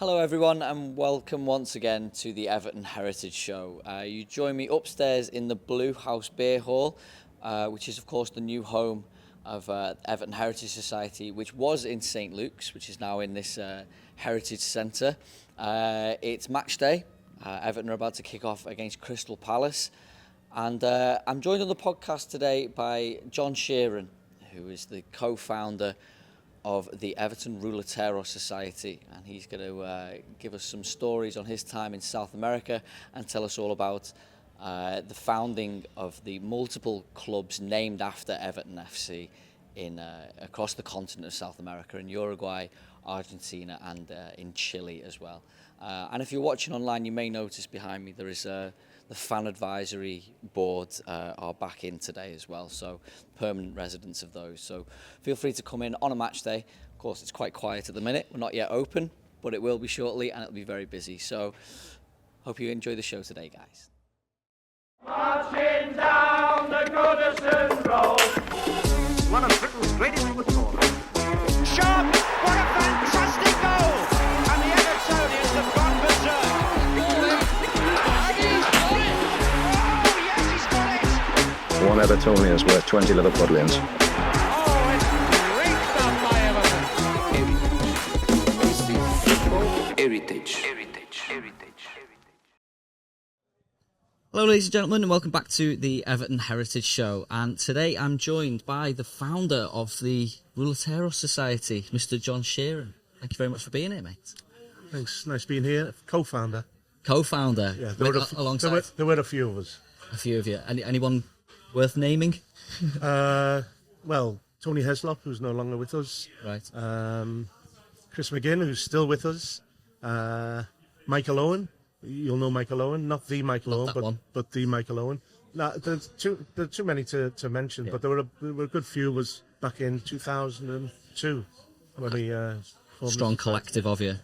Hello everyone and welcome once again to the Everton Heritage Show. You join me upstairs in the Blue House Beer Hall, which is of course the new home of Everton Heritage Society, which was in St Luke's, which is now in this Heritage Centre. It's match day. Everton are about to kick off against Crystal Palace. And I'm joined on the podcast today by John Shearon, who is the co-founder of the Everton Ruleteros Society, and he's going to give us some stories on his time in South America and tell us all about the founding of the multiple clubs named after Everton FC in across the continent of South America, in Uruguay, Argentina and in Chile as well. And if you're watching online, you may notice behind me there is the fan advisory board are back in today as well, so permanent residents of those. So feel free to come in on a match day. Of course, it's quite quiet at the minute. We're not yet open, but it will be shortly and it'll be very busy. So hope you enjoy the show today, guys. Marching down the Goodison Road. One of Britain's greatest footballers. Sharp, what a fantastic goal! And the Evertonians have gone berserk. One Evertonian is worth 20 Liverpoolians. Oh, it's great stuff by Everton. Heritage. Hello ladies and gentlemen and welcome back to the Everton Heritage Show, and today I'm joined by the founder of the Ruletero Society, Mr. John Shearon. Thank you very much for being here, mate. Thanks, nice being here. Co-founder. Co-founder, Yeah, alongside there were a few of us. a few of you. Anyone worth naming? Well, Tony Heslop, who's no longer with us. Right. Chris McGinn, who's still with us. Michael Owen. You'll know Michael Owen, not the Michael Not that Owen, one. but the Michael Owen. No, there's too many to mention, Yeah. but there were a good few of us back in 2002 when we formed Strong the society. collective of you.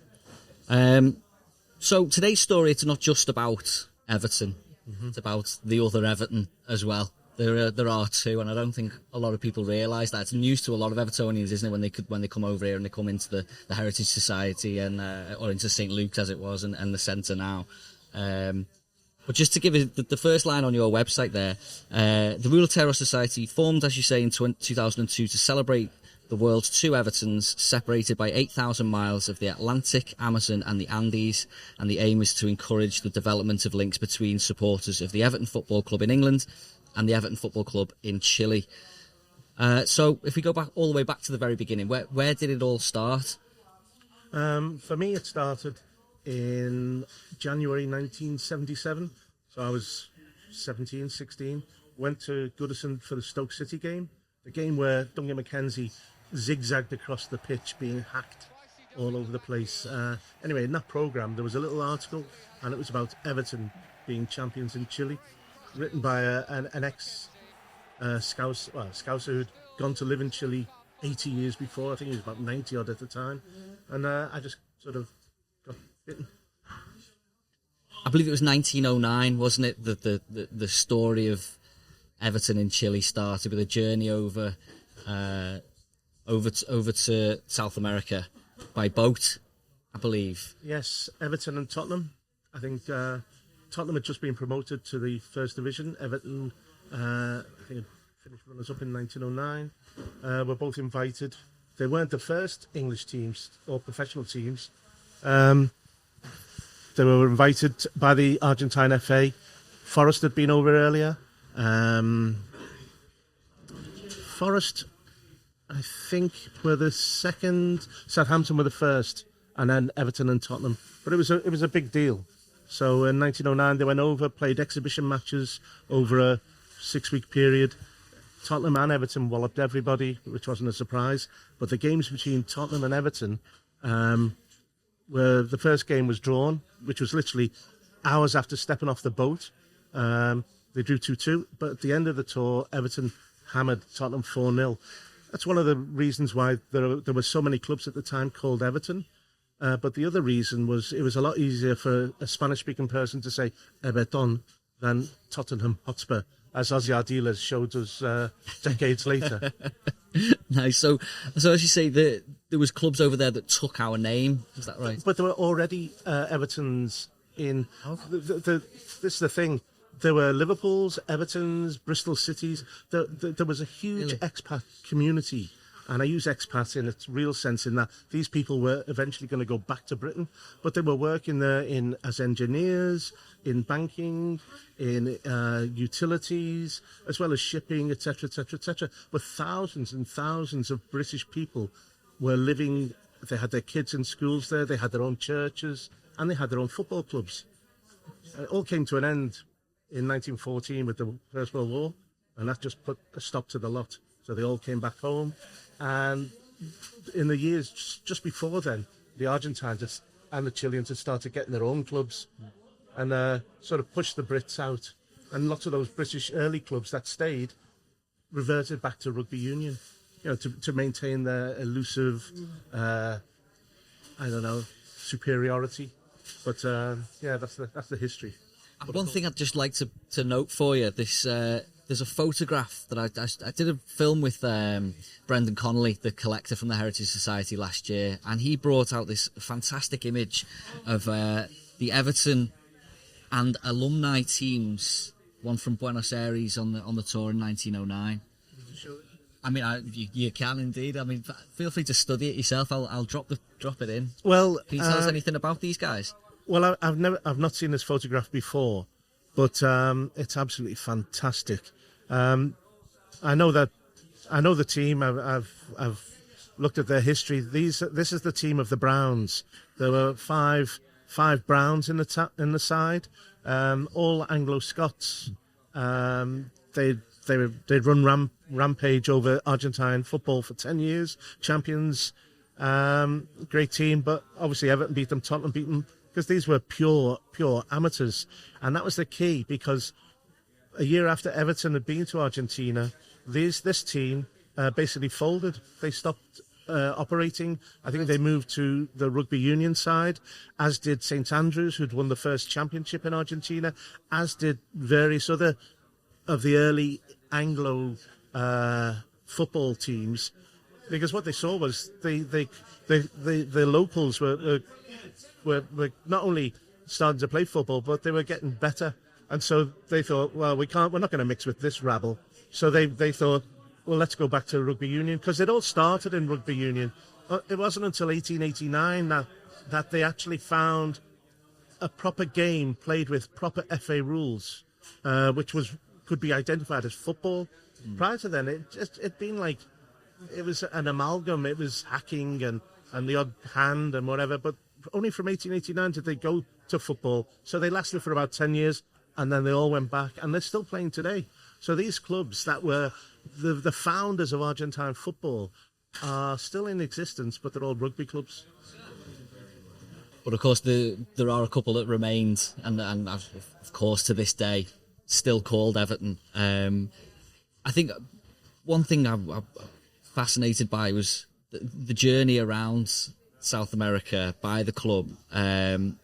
So today's story, it's not just about Everton. It's about the other Everton as well. There are two, and I don't think a lot of people realise that. It's news to a lot of Evertonians, isn't it, when they come over here and they come into the Heritage Society and or into St Luke's as it was and the centre now. But just to give it the first line on your website there, the Ruletero Society formed, as you say, in 2002 to celebrate the world's two Evertons, separated by 8,000 miles of the Atlantic, Amazon and the Andes, and the aim is to encourage the development of links between supporters of the Everton Football Club in England and the Everton Football Club in Chile. So if we go back all the way back to the very beginning, where did it all start? For me, it started in January 1977. So I was 17, 16. Went to Goodison for the Stoke City game. The game where Duncan McKenzie zigzagged across the pitch, being hacked all over the place. Anyway, in that programme, there was a little article, and it was about Everton being champions in Chile, written by an ex-Scouser who'd gone to live in Chile 80 years before. I think he was about 90 odd at the time. And I just sort of got bitten. I believe it was 1909, wasn't it? The story of Everton in Chile started with a journey over to South America by boat, I believe. Yes, Everton and Tottenham. I think Tottenham had just been promoted to the First Division. Everton, I think, had finished runners-up in 1909. Were both invited. They weren't the first English teams or professional teams. They were invited by the Argentine FA. Forest had been over earlier. Forest, I think, were the second. Southampton were the first, and then Everton and Tottenham. But it was a big deal. So in 1909 they went over, played exhibition matches over a 6-week period. Tottenham and Everton walloped everybody, which wasn't a surprise. But the games between Tottenham and Everton, where the first game was drawn, which was literally hours after stepping off the boat. They drew 2-2, but at the end of the tour, Everton hammered Tottenham 4-0. That's one of the reasons why there were so many clubs at the time called Everton. But the other reason was it was a lot easier for a Spanish-speaking person to say Everton than Tottenham Hotspur, as Ozzy Ardiles showed us decades later. Nice. So as you say, there was clubs over there that took our name. Is that right? But there were already Evertons in. This is the thing. There were Liverpools, Evertons, Bristol Cities. There was a huge expat community. And I use expat in its real sense in that these people were eventually going to go back to Britain, but they were working there as engineers, in banking, in utilities, as well as shipping, etc., etc., etc. But thousands and thousands of British people were living. They had their kids in schools there. They had their own churches, and they had their own football clubs. It all came to an end in 1914 with the First World War, and that just put a stop to the lot. So they all came back home. And in the years just before then, the Argentines and the Chileans had started getting their own clubs and sort of pushed the Brits out. And lots of those British early clubs that stayed reverted back to rugby union, to maintain their elusive, superiority. But that's the history. One thing I'd just like to note for you, there's a photograph that I did a film with Brendan Connolly, the collector from the Heritage Society last year, and he brought out this fantastic image of the Everton and alumni teams, one from Buenos Aires on the tour in 1909. I mean, you can indeed. I mean, feel free to study it yourself. I'll drop it in. Well, can you tell us anything about these guys? Well, I've not seen this photograph before, but it's absolutely fantastic. I know the team. I've looked at their history. This is the team of the Browns. There were five Browns in the side, all Anglo-Scots. They'd run rampage over Argentine football for 10 years. Champions, great team. But obviously Everton beat them, Tottenham beat them, because these were pure amateurs, and that was the key. Because a year after Everton had been to Argentina, this team basically folded. They stopped operating. I think they moved to the rugby union side, as did St Andrews, who'd won the first championship in Argentina, as did various other of the early Anglo football teams, because what they saw was the locals were not only starting to play football, but they were getting better. And so they thought, well, we're not going to mix with this rabble. So they thought, well, let's go back to rugby union, because it all started in rugby union. It wasn't until 1889 that they actually found a proper game played with proper FA rules, which could be identified as football. Prior to then, it'd been like, it was an amalgam. It was hacking and the odd hand and whatever, but only from 1889 did they go to football. So they lasted for about 10 years, and then they all went back, and they're still playing today. So these clubs that were the founders of Argentine football are still in existence, but they're all rugby clubs. But of course, there are a couple that remained, and of course to this day, still called Everton. I think one thing I'm fascinated by was the journey around South America by the club, and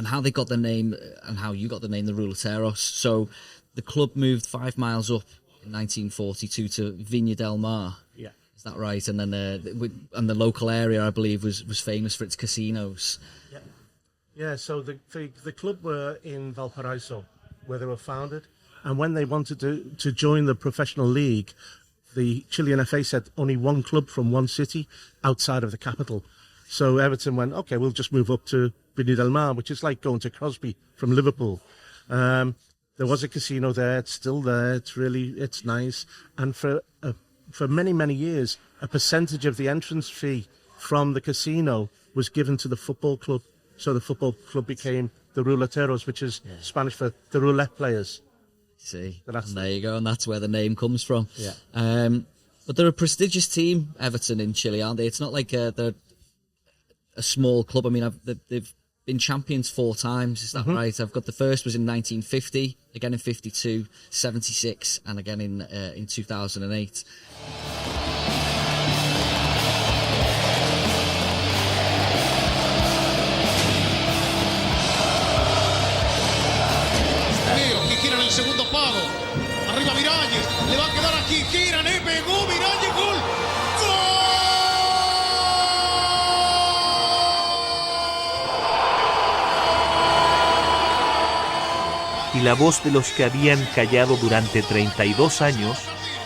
how they got the name, and how you got the name the Ruleteros. So the club moved 5 miles up in 1942 to Vina Del Mar. Yeah. Is that right? And then the local area, I believe, was famous for its casinos. Yeah. Yeah. So the club were in Valparaiso, where they were founded, and when they wanted to join the professional league, the Chilean FA said only one club from one city outside of the capital. So Everton went, okay, we'll just move up to Vina Del Mar, which is like going to Crosby from Liverpool. There was a casino there. It's still there. It's nice. And for many, many years, a percentage of the entrance fee from the casino was given to the football club. So the football club became the Ruleteros, which is Spanish for the roulette players. See, and there you go, and that's where the name comes from. Yeah. But they're a prestigious team, Everton, in Chile, aren't they? It's not like they're a small club. I mean, they've been champions 4 times, is that right? I've got the first was in 1950, again in 52, 76, and again in 2008. Que giran el segundo palo. Arriba Miralles, le va a quedar aquí, giran, pegó Miralles, gol. ¡Gol! y la voz de los que habían callado durante 32 años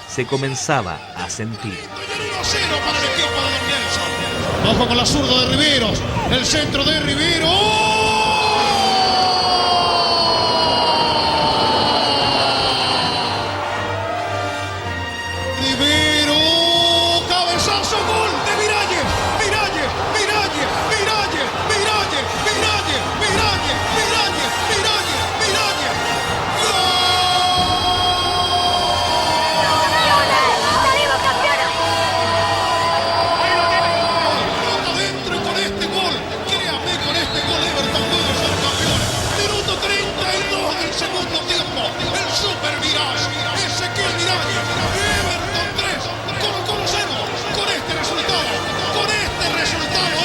se comenzaba a sentir. 1-0 para el equipo de los Nelson. Ojo con la zurda de Riveros. El centro de Rivero. Rivero. Cabezazo, gol de Miralles. Miralles, Miralles, Miralles, Miralles, Miralles, Miralles, Miralles, Miralles, Miralles. Adentro y con este gol, créame, con este gol Everton puede ser campeón. Minuto 32 del segundo tiempo. El super Mirage, Ezequiel Miralles. Everton 3, Colo-Colo 0. Con este resultado,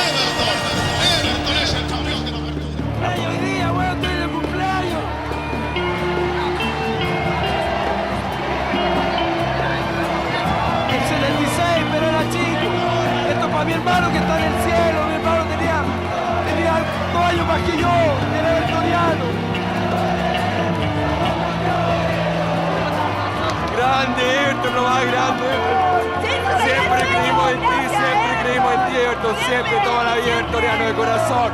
Everton. Everton es el campeón de la apertura. Hoy día, weón, estoy de cumpleaños. El 76, pero era chico. Esto para mi hermano que está en el cielo. Mi hermano tenía 2 años más que yo. Era evertoniano. Grande, Everton, lo más grande. Siempre creímos en ti, Everton. Siempre, toda la vida, evertoniano de corazón.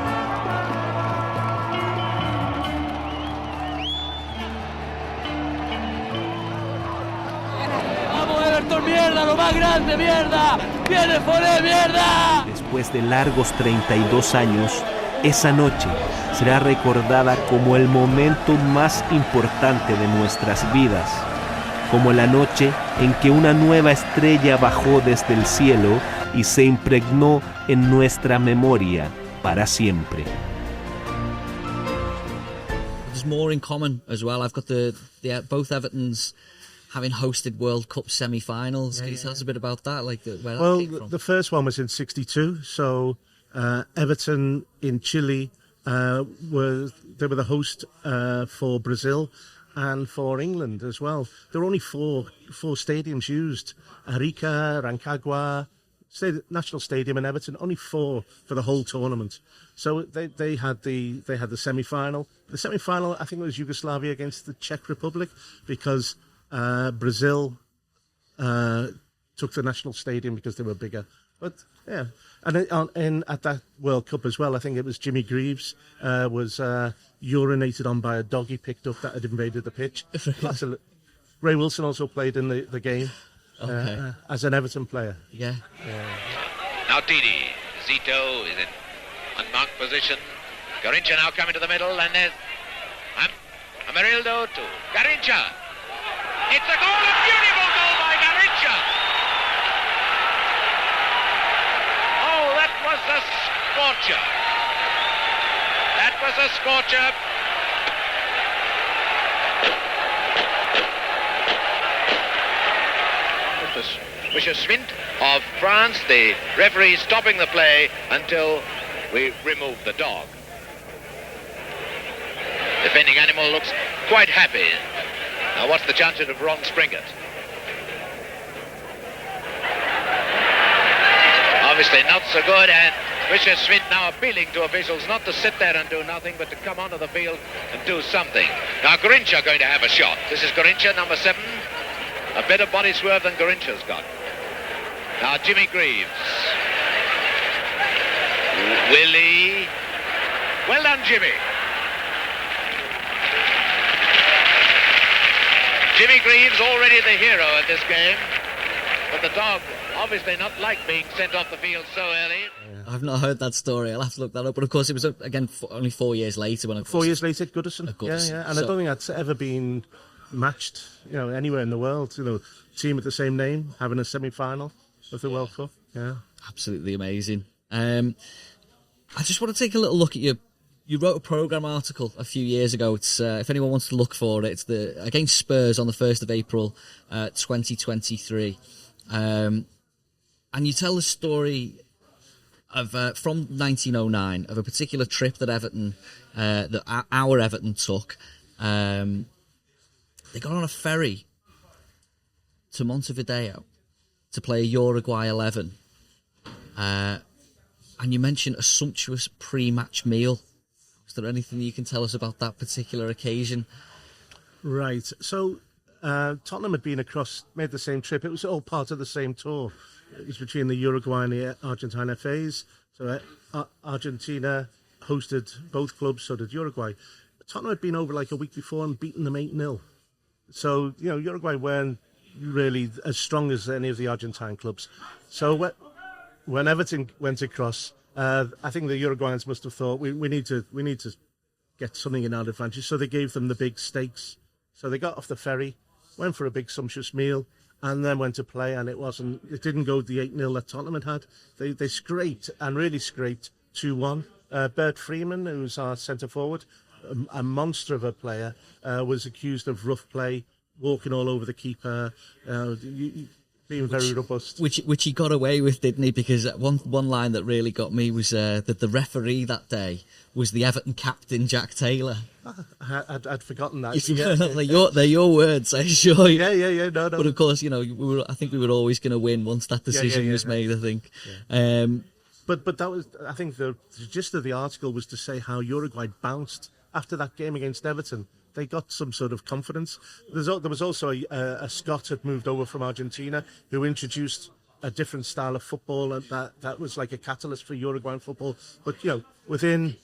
¡Vamos, Everton, mierda! ¡Lo más grande, mierda! ¡Viene Foré, mierda! Después de largos 32 años, esa noche será recordada como el momento más importante de nuestras vidas, como la noche en que una nueva estrella bajó desde el cielo y se impregnó en nuestra memoria para siempre. There's more in common as well. I've got the both Evertons having hosted World Cup semi-finals. Can you tell us a bit about that? Like where that came from? The first one was in '62. So Everton in Chile were the host for Brazil and for England as well. There were only four stadiums used: Arica, Rancagua, National Stadium, and Everton. Only 4 for the whole tournament. So they had the semi-final. The semi-final, I think it was Yugoslavia against the Czech Republic, because Brazil took the National Stadium because they were bigger. But yeah, and at that World Cup as well, I think it was Jimmy Greaves was urinated on by a dog he picked up that had invaded the pitch. Ray Wilson also played in the game as an Everton player. Yeah. Now Didi, Zito is in unmarked position. Garincha now coming to the middle, and there's Amarildo to Garincha. It's a goal, a beautiful goal by Garincha. Oh, that was a scorcher. That was a scorcher. Mr. Schwint of France, the referee stopping the play until we remove the dog. Defending animal looks quite happy. Now what's the chances of Ron Springett? Obviously not so good, and Richard Schwint now appealing to officials not to sit there and do nothing, but to come onto the field and do something. Now Garincha going to have a shot. This is Garincha, number 7. A better body swerve than Garincha's got. Now Jimmy Greaves. Willie. Well done, Jimmy. Jimmy Greaves already the hero of this game, but the dog obviously not like being sent off the field so early. I've not heard that story. I'll have to look that up. But of course, it was again only 4 years later when 4 years later, Goodison. Yeah, and I don't think that's ever been matched, anywhere in the world. Team with the same name having a semi-final of the World Cup. Yeah, absolutely amazing. I just want to take a little look at you. You wrote a programme article a few years ago. It's if anyone wants to look for it, it's against Spurs on the 1st of April, 2023, and you tell the story of from 1909 of a particular trip that Everton, that our Everton took. They got on a ferry to Montevideo to play a Uruguay 11, and you mentioned a sumptuous pre-match meal. Is there anything you can tell us about that particular occasion? Right. So Tottenham had been across, made the same trip. It was all part of the same tour. It was between the Uruguay and the Argentine FAs. So Argentina hosted both clubs, so did Uruguay. Tottenham had been over like a week before and beaten them 8-0. So, Uruguay weren't really as strong as any of the Argentine clubs. So when Everton went across, I think the Uruguayans must have thought we need to get something in our advantage. So they gave them the big stakes. So they got off the ferry, went for a big sumptuous meal, and then went to play. And it didn't go the 8-0 that Tottenham had. They scraped, and really scraped, 2-1. Bert Freeman, who was our centre forward, a monster of a player, was accused of rough play, walking all over the keeper, being very robust. Which he got away with, didn't he? Because one line that really got me was that the referee that day was the Everton captain, Jack Taylor. I'd forgotten that. They're your words, I assure you. Yeah. No. But of course, I think we were always going to win once that decision was made, I think. Yeah. But that was, I think, the gist of the article was to say how Uruguay bounced after that game against Everton. They got some sort of confidence. There was also a Scot had moved over from Argentina who introduced a different style of football, and that was like a catalyst for Uruguayan football. But within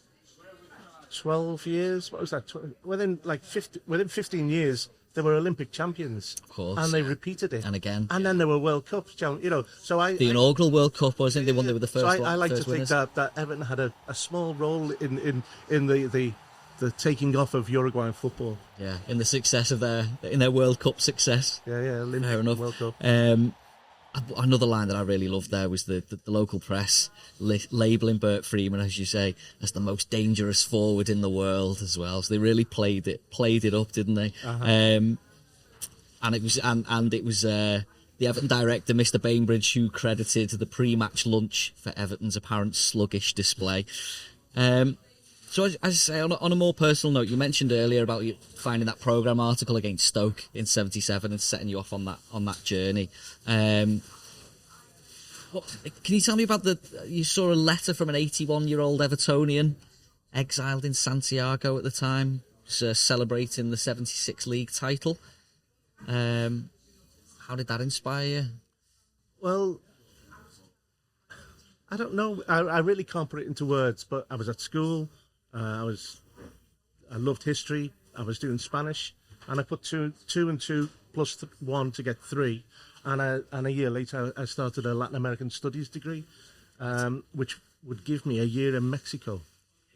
12 years, what was that? Within 15 years, they were Olympic champions, of course, and they repeated it, and again, and then they were World Cups. So the inaugural World Cup, wasn't it? They were the first. So I like to think that Everton had a small role in the taking off of Uruguayan football. Yeah, in the success of their World Cup success. Yeah, Olympic, fair enough. World Cup. Another line that I really loved there was the local press labelling Bert Freeman, as you say, as the most dangerous forward in the world as well. So they really played it up, didn't they? Uh-huh. And it was the Everton director, Mr. Bainbridge, who credited the pre-match lunch for Everton's apparent sluggish display. So as I say, on a more personal note, you mentioned earlier about you finding that programme article against Stoke in '77 and setting you off on that journey. Can you tell me about you saw a letter from an 81-year-old Evertonian exiled in Santiago at the time, celebrating the '76 league title. How did that inspire you? Well, I don't know. I really can't put it into words, but I was at school. I loved history. I was doing Spanish, and I put two and two plus 1 to get 3. And a year later, I started a Latin American Studies degree, which would give me a year in Mexico.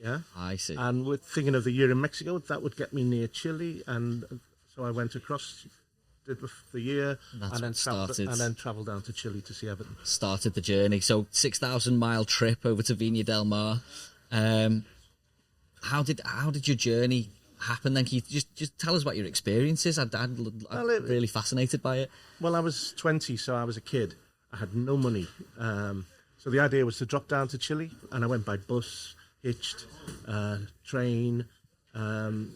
Yeah, I see. And with thinking of the year in Mexico, that would get me near Chile, and so I went across, did the year, and then travelled down to Chile to see Everton. Started the journey. So 6,000-mile trip over to Viña Del Mar. How did your journey happen then? Can you just tell us about your experiences? I'm really fascinated by it. Well, I was 20, so I was a kid. I had no money. So the idea was to drop down to Chile, and I went by bus, hitched, train. It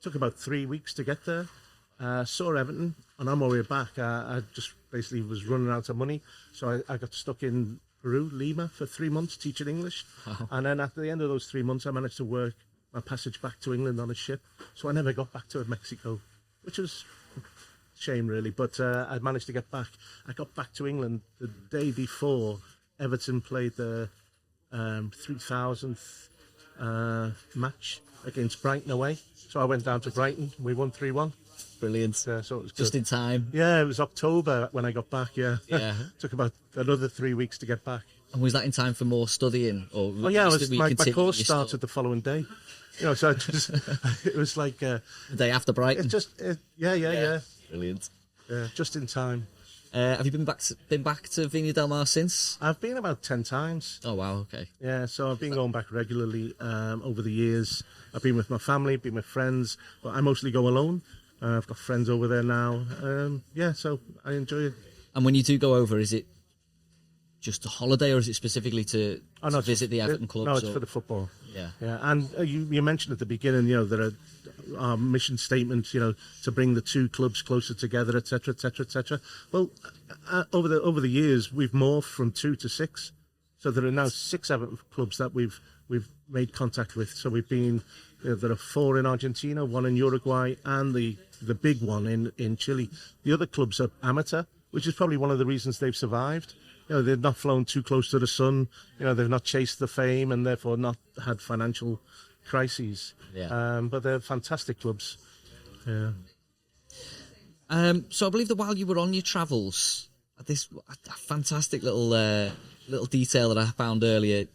took about 3 weeks to get there. Saw Everton, and on my way back, I just basically was running out of money. So I got stuck in Peru, Lima, for 3 months teaching English. Wow. And then at the end of those 3 months, I managed to work my passage back to England on a ship. So I never got back to Mexico, which was a shame, really. But I managed to get back. I got back to England the day before Everton played the 3,000th match against Brighton away. So I went down to Brighton. We won 3-1. Brilliant. So it was just good. In time. Yeah, it was October when I got back. Yeah. Took about another 3 weeks to get back. And was that in time for more studying? Or my course started the following day. So it was like the day after Brighton. It's just yeah. Brilliant. Yeah, just in time. Have you been back to Viña Del Mar since? I've been about 10 times. Oh wow, okay. Yeah, so I've been going back regularly over the years. I've been with my family, been with friends, but I mostly go alone. I've got friends over there now. So I enjoy it. And when you do go over, is it just a holiday, or is it specifically to visit the Everton clubs? No, it's for the football. Yeah. And you mentioned at the beginning, there are our mission statements, to bring the two clubs closer together, etc., etc., etc. Well, over the years, we've morphed from 2 to 6, so there are now 6 Everton clubs that we've made contact with. So we've been, there are 4 in Argentina, 1 in Uruguay, and the big one in Chile. The other clubs are amateur, which is probably one of the reasons they've survived. They've not flown too close to the sun. They've not chased the fame and therefore not had financial crises. Yeah. But they're fantastic clubs. Yeah. So I believe that while you were on your travels, this fantastic little detail that I found earlier,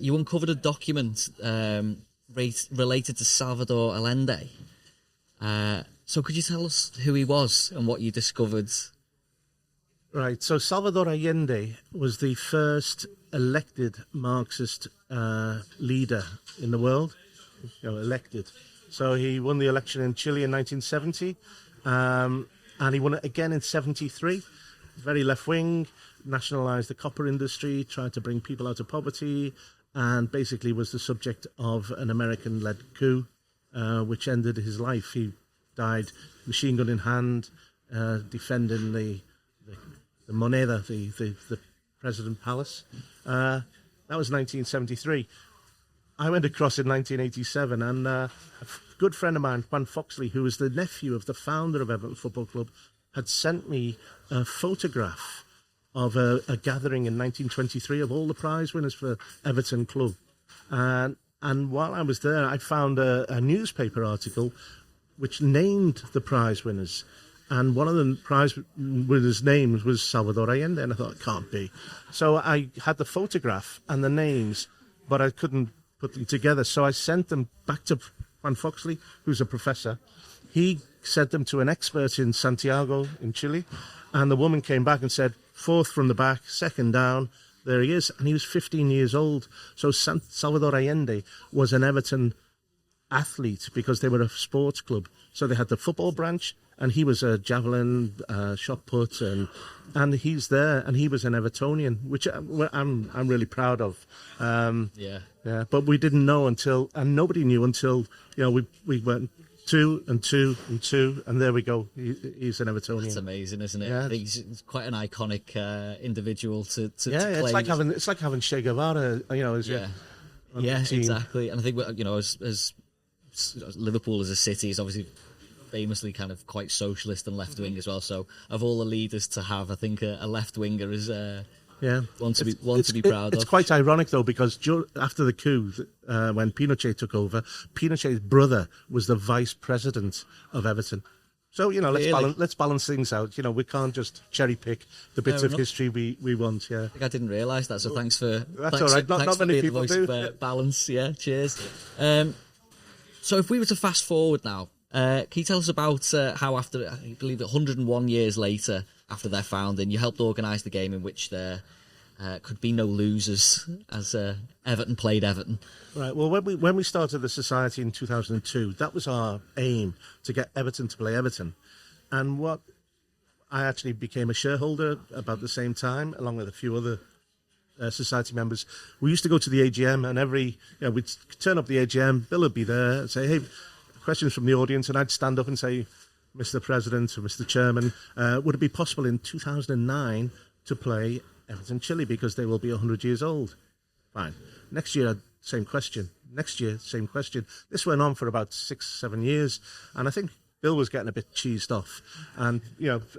you uncovered a document related to Salvador Allende. So could you tell us who he was and what you discovered? Right, so Salvador Allende was the first elected Marxist leader in the world, elected. So he won the election in Chile in 1970, and he won it again in 73. Very left-wing, nationalised the copper industry, tried to bring people out of poverty, and basically was the subject of an American-led coup, which ended his life. He died, machine gun in hand, defending the Moneda, the President Palace. That was 1973. I went across in 1987, and a good friend of mine, Juan Foxley, who was the nephew of the founder of Everton Football Club, had sent me a photograph of a gathering in 1923 of all the prize winners for Everton Club. And while I was there, I found a newspaper article which named the prize winners. And one of the prize winners' names was Salvador Allende, and I thought, it can't be. So I had the photograph and the names, but I couldn't put them together. So I sent them back to Juan Foxley, who's a professor. He sent them to an expert in Santiago in Chile, and the woman came back and said, 4th from the back, 2nd down, there he is. And he was 15 years old. So Salvador Allende was an Everton athlete because they were a sports club. So they had the football branch, and he was a javelin, shot put, and he's there, and he was an Evertonian, which I'm really proud of. Yeah. But we didn't know until, and nobody knew until, we went 2 and 2 and 2, and there we go. He's an Evertonian. That's amazing, isn't it? Yeah. I think he's quite an iconic individual to it's claim. it's like having Che Guevara, as yeah, your team. Exactly. And I think as Liverpool as a city is obviously famously kind of quite socialist and left wing as well. So of all the leaders to have, I think a left winger is one to be proud of. It's quite ironic though, because after the coup, when Pinochet took over, Pinochet's brother was the vice president of Everton. So let's balance things out. We can't just cherry pick the bits of history we want. Yeah, I think I didn't realise that. So thanks for that's all right. Not many people do. Balance. Yeah, cheers. So if we were to fast forward now. Can you tell us about how after, I believe 101 years later, after their founding, you helped organise the game in which there could be no losers as Everton played Everton? Right, well, when we started the society in 2002, that was our aim, to get Everton to play Everton. And I actually became a shareholder about the same time, along with a few other society members. We used to go to the AGM, and we'd turn up the AGM, Bill would be there and say, hey, questions from the audience, and I'd stand up and say, Mr. President or Mr. Chairman, would it be possible in 2009 to play Everton Chile because they will be 100 years old? Fine. Next year, same question. Next year, same question. This went on for about 6-7 years, and I think Bill was getting a bit cheesed off. And,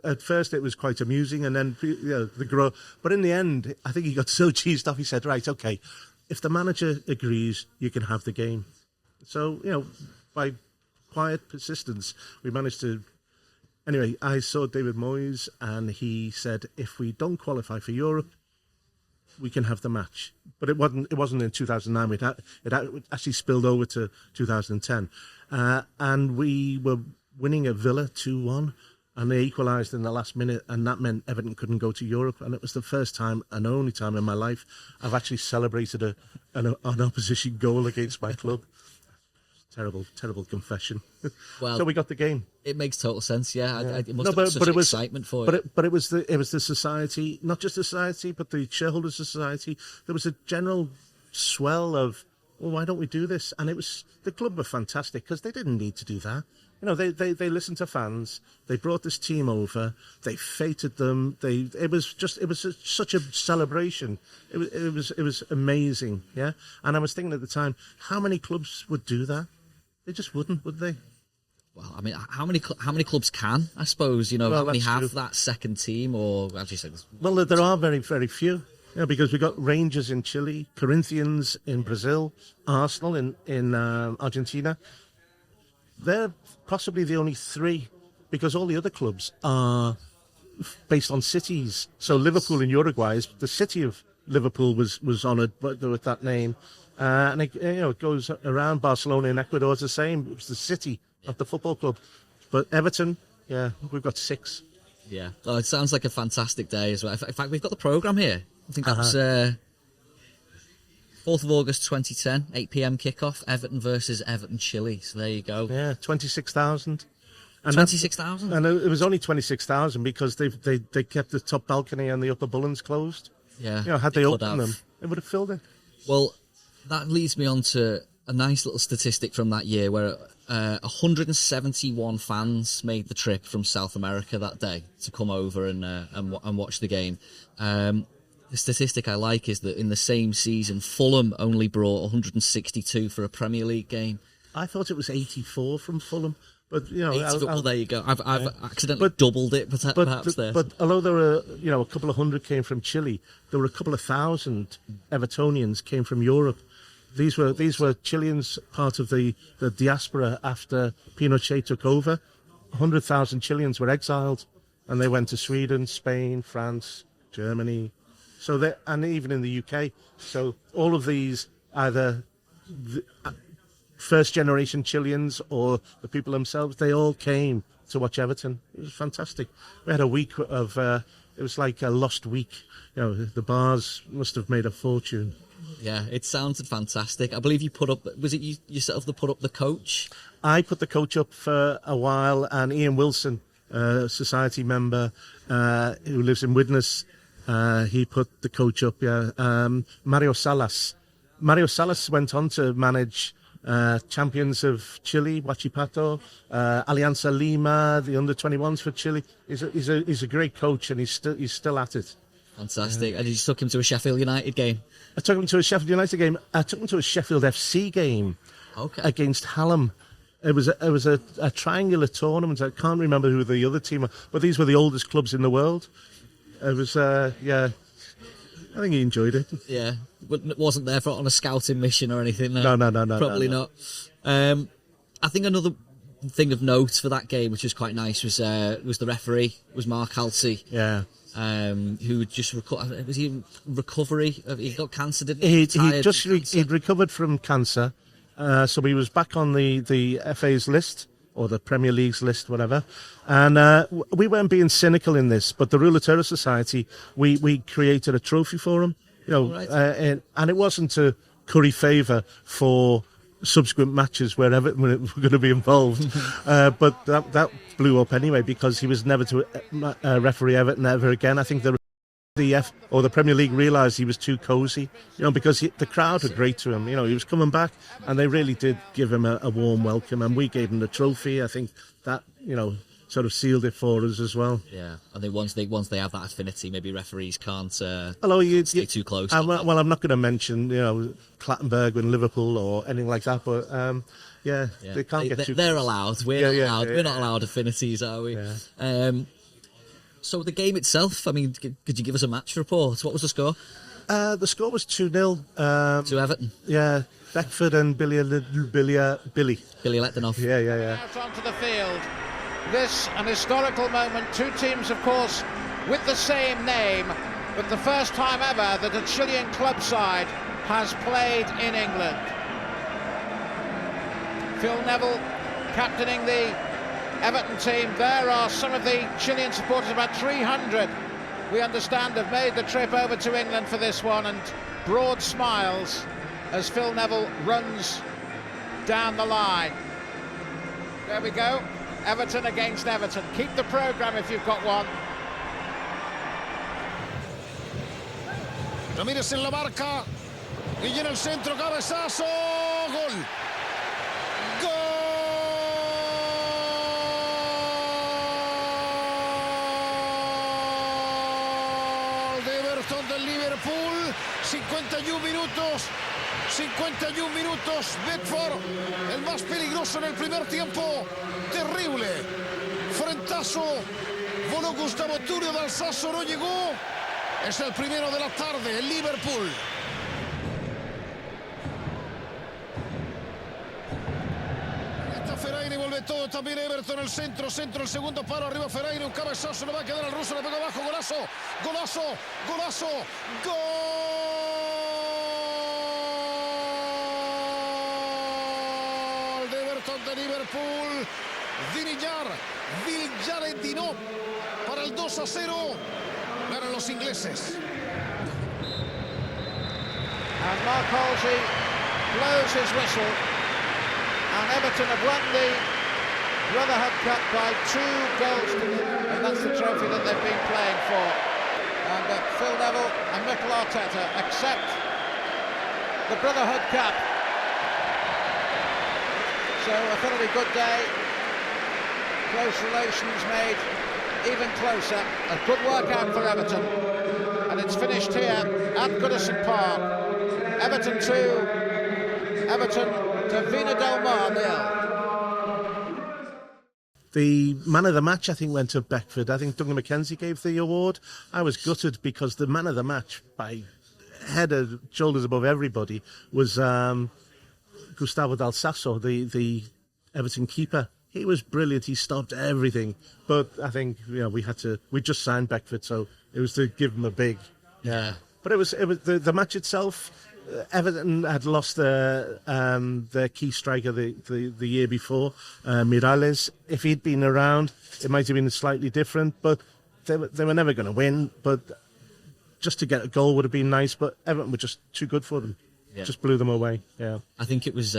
at first it was quite amusing, and then, the grow. But in the end, I think he got so cheesed off, he said, right, okay, if the manager agrees, you can have the game. So, by quiet persistence, we managed to. Anyway, I saw David Moyes, and he said, "If we don't qualify for Europe, we can have the match." But it wasn't in 2009. It actually spilled over to 2010, and we were winning at Villa 2-1, and they equalised in the last minute, and that meant Everton couldn't go to Europe. And it was the first time and only time in my life I've actually celebrated an opposition goal against my club. Terrible confession. Well, so we got the game. It makes total sense. Yeah, it must have been such excitement for you. But it was the society, not just the society, but the shareholders' society. There was a general swell of well, why don't we do this? And the club were fantastic because they didn't need to do that. They listened to fans. They brought this team over. They feted them. It was such a celebration. It was amazing. Yeah. And I was thinking at the time, how many clubs would do that? They just wouldn't, would they? Well, I mean, how many clubs can? I suppose how many have that second team, or as you said. Well, there are very, very few. Because we got Rangers in Chile, Corinthians in Brazil, Arsenal in Argentina. They're possibly the only three, because all the other clubs are based on cities. So Liverpool in Uruguay, the city of Liverpool was honoured with that name, and it goes around. Barcelona in Ecuador is the same. It's the city of the football club. But Everton, we've got 6. Yeah, well, it sounds like a fantastic day as well. In fact, we've got the programme here. I think that was 4th of August 2010, 8 p.m. kickoff, Everton versus Everton Chile. So there you go. Yeah, 26,000. 26,000? And it was only 26,000 because they kept the top balcony and the upper bullens closed. Yeah. Had they opened them, it would have filled it. Well, that leads me on to a nice little statistic from that year where 171 fans made the trip from South America that day to come over and watch the game. The statistic I like is that in the same season, Fulham only brought 162 for a Premier League game. I thought it was 84 from Fulham, but well, there you go. I've accidentally doubled it, perhaps there. But although there were a couple of hundred came from Chile, there were a couple of thousand Evertonians came from Europe. These were Chileans, part of the diaspora after Pinochet took over. 100,000 Chileans were exiled, and they went to Sweden, Spain, France, Germany. And even in the UK. So all of these, either first-generation Chileans or the people themselves, they all came to watch Everton. It was fantastic. We had a week of, it was like a lost week. The bars must have made a fortune. Yeah, it sounded fantastic. I believe you put up, was it yourself that put up the coach? I put the coach up for a while, and Ian Wilson, society member who lives in Widnes, he put the coach up, Mario Salas. Mario Salas went on to manage champions of Chile, Huachipato, Alianza Lima, the under-21s for Chile. He's a great coach, and he's still at it. Fantastic. And you took him to a Sheffield United game? I took him to a Sheffield United game. I took him to a Sheffield FC game against Hallam. It was a triangular tournament. I can't remember who the other team were, but these were the oldest clubs in the world. It was, I think he enjoyed it. Yeah, but wasn't there on a scouting mission or anything? No. Probably not. I think another thing of note for that game, which was quite nice, was the referee, was Mark Halsey. Yeah. Who just was he in recovery? He got cancer, didn't he? He'd recovered from cancer, so he was back on the FA's list or the Premier League's list, whatever. And we weren't being cynical in this, but the Ruletero Society, we created a trophy for him, and it wasn't to curry favour for subsequent matches where Everton were going to be involved, but that blew up anyway because he was never to referee Everton ever again. I think the Premier League realised he was too cosy, because the crowd were great to him. He was coming back, and they really did give him a warm welcome, and we gave him the trophy. I think that sort of sealed it for us as well. Yeah, I think once they have that affinity, maybe referees can't stay too close. Well, I'm not going to mention Clattenburg and Liverpool or anything like that, but they can't get too. They're allowed. We're not allowed. We're not allowed affinities, are we? Yeah. So the game itself, I mean, could you give us a match report? What was the score? The score was 2-0 to Everton. Yeah, Beckford and Billy let them off. Yeah. Out onto the field. This an historical moment. Two teams, of course, with the same name, but the first time ever that a Chilean club side has played in England. Phil Neville captaining the Everton team. There are some of the Chilean supporters, about 300, we understand, have made the trip over to England for this one, and broad smiles as Phil Neville runs down the line. There we go. Everton against Everton. Keep the programme if you've got one. Ramírez en la marca. Viña en el centro, cabezazo, gol. Gol de Everton del Liverpool. 51 minutos. Bedford, el más peligroso en el primer tiempo. Terrible. Frentazo. Voló Gustavo Turio del Sasso, no llegó. Es el primero de la tarde, el Liverpool. Está Ferreira, vuelve todo también Everton, el centro, el segundo palo, arriba Ferreira, un cabezazo, le va a quedar al ruso, le pega abajo, golazo. Gol de Everton de Liverpool. Villarendino para el 2-0. Ganan los ingleses. And Mark Halsey blows his whistle, and Everton have won the Brotherhood Cup by 2 goals to 0, and that's the trophy that they've been playing for. And Phil Neville and Mikel Arteta accept the Brotherhood Cup. So a thoroughly good day. Close relations made even closer. A good workout for Everton, and it's finished here at Goodison Park. Everton 2, Everton to Vina Del Mar 0. The man of the match, I think, went to Beckford. I think Duncan McKenzie gave the award. I was gutted because the man of the match, by head and shoulders above everybody, was Gustavo Del Sasso, the Everton keeper. He was brilliant. He stopped everything. But I think we just signed Beckford, so it was to give him a big. Yeah. But it was the match itself. Everton had lost their key striker the year before, Miralles. If he'd been around, it might have been slightly different. But they were never going to win. But just to get a goal would have been nice. But Everton were just too good for them. Yeah. Just blew them away. Yeah. I think it was.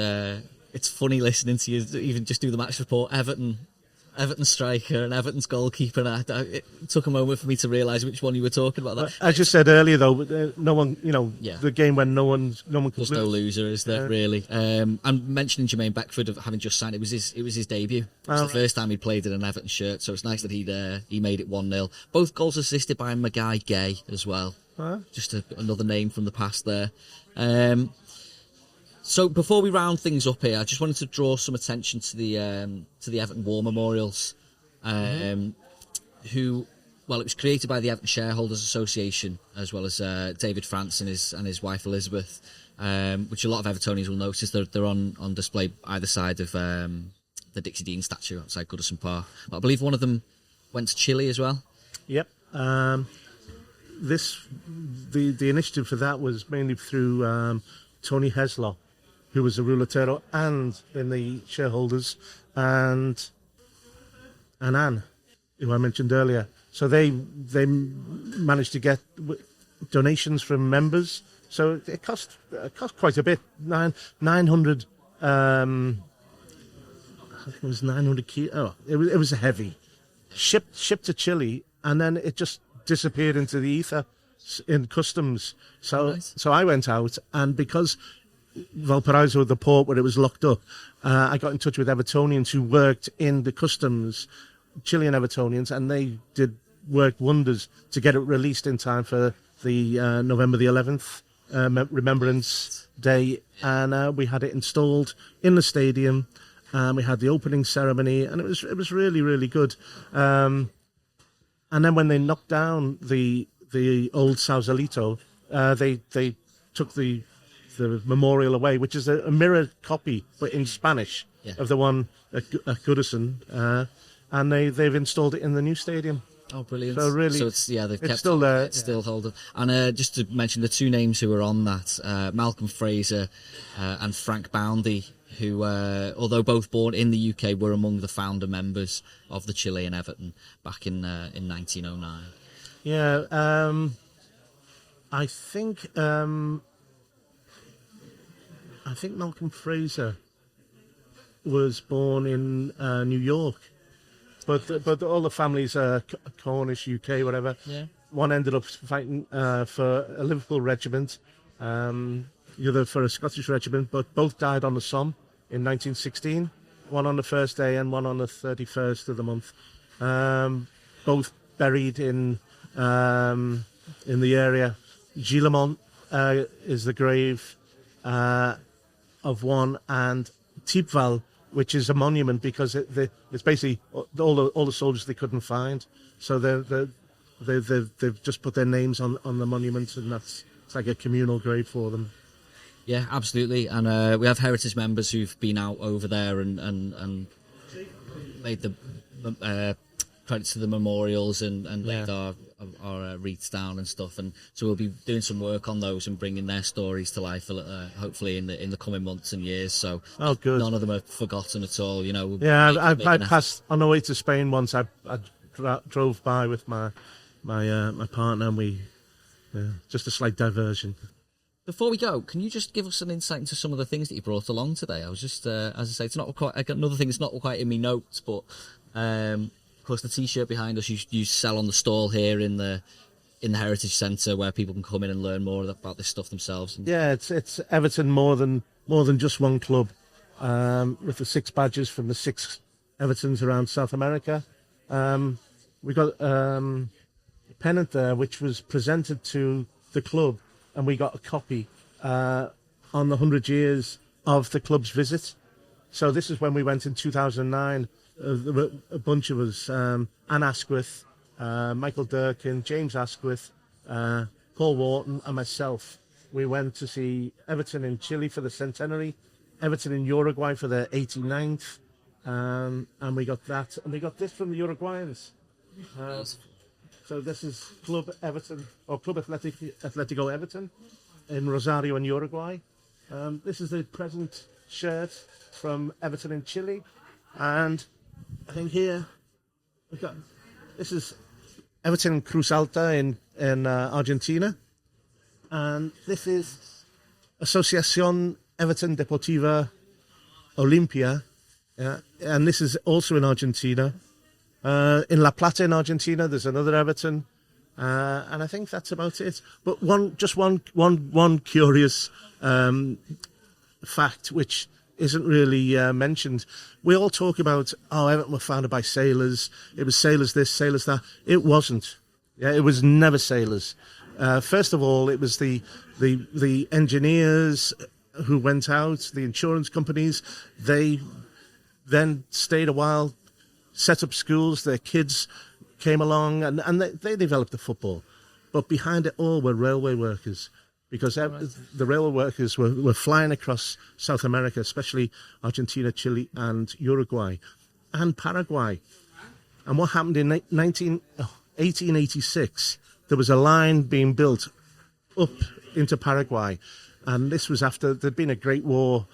It's funny listening to you even just do the match report. Everton striker and Everton's goalkeeper. And it took a moment for me to realise which one you were talking about. As you said earlier, though, no one, the game when no one could There's no loser, is there, really? I'm mentioning Jermaine Beckford of having just signed. It was his debut. It was the first time he played in an Everton shirt, so it's nice that he made it 1-0. Both goals assisted by Magai Gay as well. Just another name from the past there. So before we round things up here, I just wanted to draw some attention to the Everton War Memorials, it was created by the Everton Shareholders Association, as well as David France and his wife Elizabeth, which a lot of Evertonians will notice. They're on display either side of the Dixie Dean statue outside Goodison Park. I believe one of them went to Chile as well. Yep. The initiative for that was mainly through Tony Heslow, who was a Ruletero and in the shareholders, and Anne, who I mentioned earlier. So they managed to get donations from members. So it cost quite a bit. 900. I think it was 900 kilos. Oh, it was heavy. Shipped to Chile, and then it just disappeared into the ether in customs. So nice. So I went out, and because Valparaiso, the port where it was locked up, I got in touch with Evertonians who worked in the customs, Chilean Evertonians, and they worked wonders to get it released in time for the November the 11th Remembrance Day, and we had it installed in the stadium. We had the opening ceremony, and it was really, really good. And then when they knocked down the old Sausalito, they took the memorial away, which is a mirror copy, but in Spanish, of the one at Goodison, and they've installed it in the new stadium. Oh, brilliant! So really, they've kept still there. It's still holding. And just to mention the two names who were on that, Malcolm Fraser and Frank Boundy, who, although both born in the UK, were among the founder members of the Chilean Everton back in 1909. Yeah, I think Malcolm Fraser was born in New York, but all the families are Cornish, UK, whatever. Yeah. One ended up fighting for a Liverpool regiment, the other for a Scottish regiment, but both died on the Somme in 1916. One on the first day and one on the 31st of the month. Both buried in the area. Gillemont is the grave of one, and Thiepval, which is a monument because it's basically all the soldiers they couldn't find. So they've just put their names on the monument, and it's like a communal grave for them. Yeah, absolutely. And we have heritage members who've been out over there and made the credits to the memorials and laid our wreaths down and stuff. And so we'll be doing some work on those and bringing their stories to life, hopefully in the coming months and years. So good. None of them are forgotten at all. Yeah, I passed on the way to Spain once. I drove by with my partner, and we just a slight diversion. Before we go, can you just give us an insight into some of the things that you brought along today? I was just, as I say, it's not quite. I got another thing that's not quite in my notes, but of course the T-shirt behind us you sell on the stall here in the Heritage Centre, where people can come in and learn more about this stuff themselves. Yeah, it's Everton more than just one club, with the 6 badges from the 6 Evertons around South America. We got a pennant there which was presented to the club, and we got a copy on the 100 years of the club's visit. So this is when we went in 2009. A bunch of us, Anne Asquith, Michael Durkin, James Asquith, Paul Wharton and myself. We went to see Everton in Chile for the centenary, Everton in Uruguay for their 89th, and we got that. And we got this from the Uruguayans. So this is Club Everton, or Club Atletico Everton in Rosario in Uruguay. This is the present shirt from Everton in Chile. And I think here we've got, this is Everton Cruz Alta in Argentina. And this is Asociación Everton Deportiva Olimpia. And this is also in Argentina. In La Plata in Argentina, there's another Everton, and I think that's about it. But one curious fact, which isn't really mentioned. We all talk about, Everton were founded by sailors. It was sailors this, sailors that. It wasn't. Yeah, it was never sailors. First of all, it was the engineers who went out, the insurance companies. They then stayed a while, set up schools, their kids came along, and they developed the football. But behind it all were railway workers, because the railway workers were flying across South America, especially Argentina, Chile, and Uruguay, and Paraguay. And what happened in 1886, there was a line being built up into Paraguay, and this was after there'd been a great war.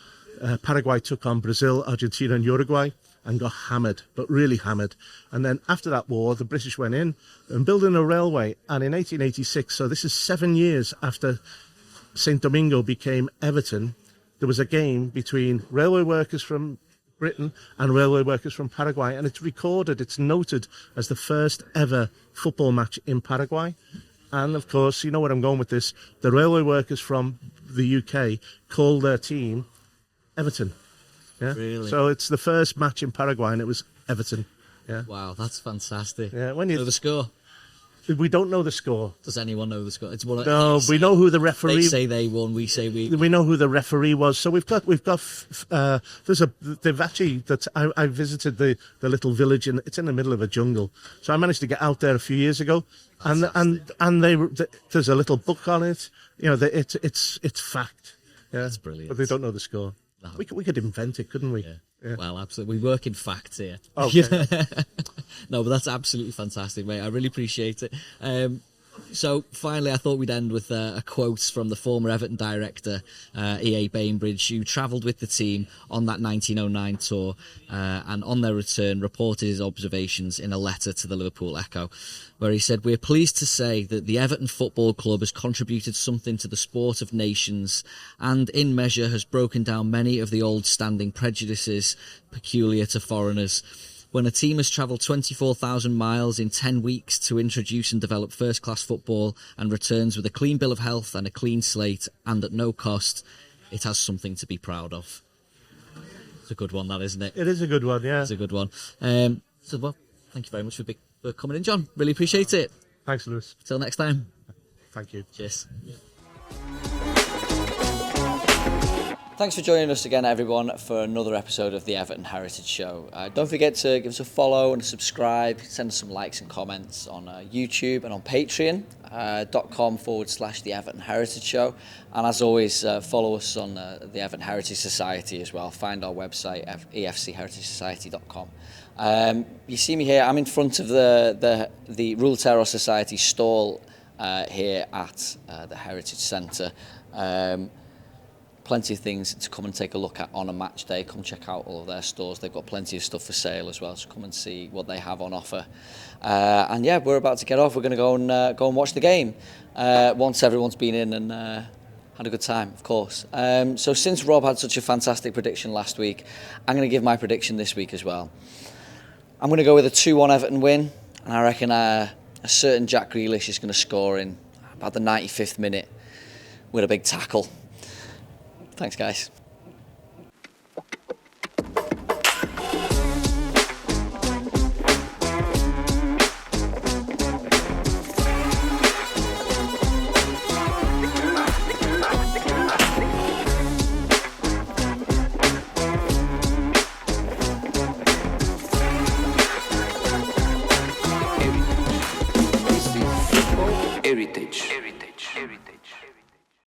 Paraguay took on Brazil, Argentina, and Uruguay, and got hammered, but really hammered. And then after that war, the British went in and built a railway. And in 1886, so this is 7 years after St. Domingo became Everton, there was a game between railway workers from Britain and railway workers from Paraguay. And it's recorded, it's noted as the first ever football match in Paraguay. And of course, you know where I'm going with this, the railway workers from the UK called their team Everton. Yeah. Really? So it's the first match in Paraguay, and it was Everton. Yeah. Wow, that's fantastic. Yeah. Know the score? We don't know the score. Does anyone know the score? It's one. No, we know who the referee. They say they won. We say we. We know who the referee was. So we've got. They've actually. I visited the little village, and it's in the middle of a jungle. So I managed to get out there a few years ago, and there's a little book on it. You know, it's fact. Yeah, that's brilliant. But they don't know the score. No. We could invent it, couldn't we? Yeah. Yeah. Well, absolutely. We work in facts here. Okay. No, but that's absolutely fantastic, mate. I really appreciate it. So finally, I thought we'd end with a quote from the former Everton director, E.A. Bainbridge, who travelled with the team on that 1909 tour, and on their return reported his observations in a letter to the Liverpool Echo, where he said, "We're pleased to say that the Everton Football Club has contributed something to the sport of nations and in measure has broken down many of the old standing prejudices peculiar to foreigners. When a team has travelled 24,000 miles in 10 weeks to introduce and develop first-class football and returns with a clean bill of health and a clean slate and at no cost, it has something to be proud of. It's a good one, that, isn't it? It is a good one, yeah. It's a good one. Well, thank you very much for coming in, John. Really appreciate it. Thanks, Lewis. Till next time. Thank you. Cheers. Thanks for joining us again, everyone, for another episode of the Everton Heritage Show. Don't forget to give us a follow and a subscribe. Send us some likes and comments on YouTube and on patreon.com/the Everton Heritage Show. And as always, follow us on the Everton Heritage Society as well. Find our website, efcheritagosociety.com. You see me here. I'm in front of the Ruletero Society stall here at the Heritage Centre. Plenty of things to come and take a look at on a match day. Come check out all of their stores. They've got plenty of stuff for sale as well, so come and see what they have on offer. And yeah, we're about to get off. We're going to go and watch the game once everyone's been in and had a good time, of course. So since Rob had such a fantastic prediction last week, I'm going to give my prediction this week as well. I'm going to go with a 2-1 Everton win, and I reckon a certain Jack Grealish is going to score in about the 95th minute with a big tackle. Thanks, guys. This is football heritage.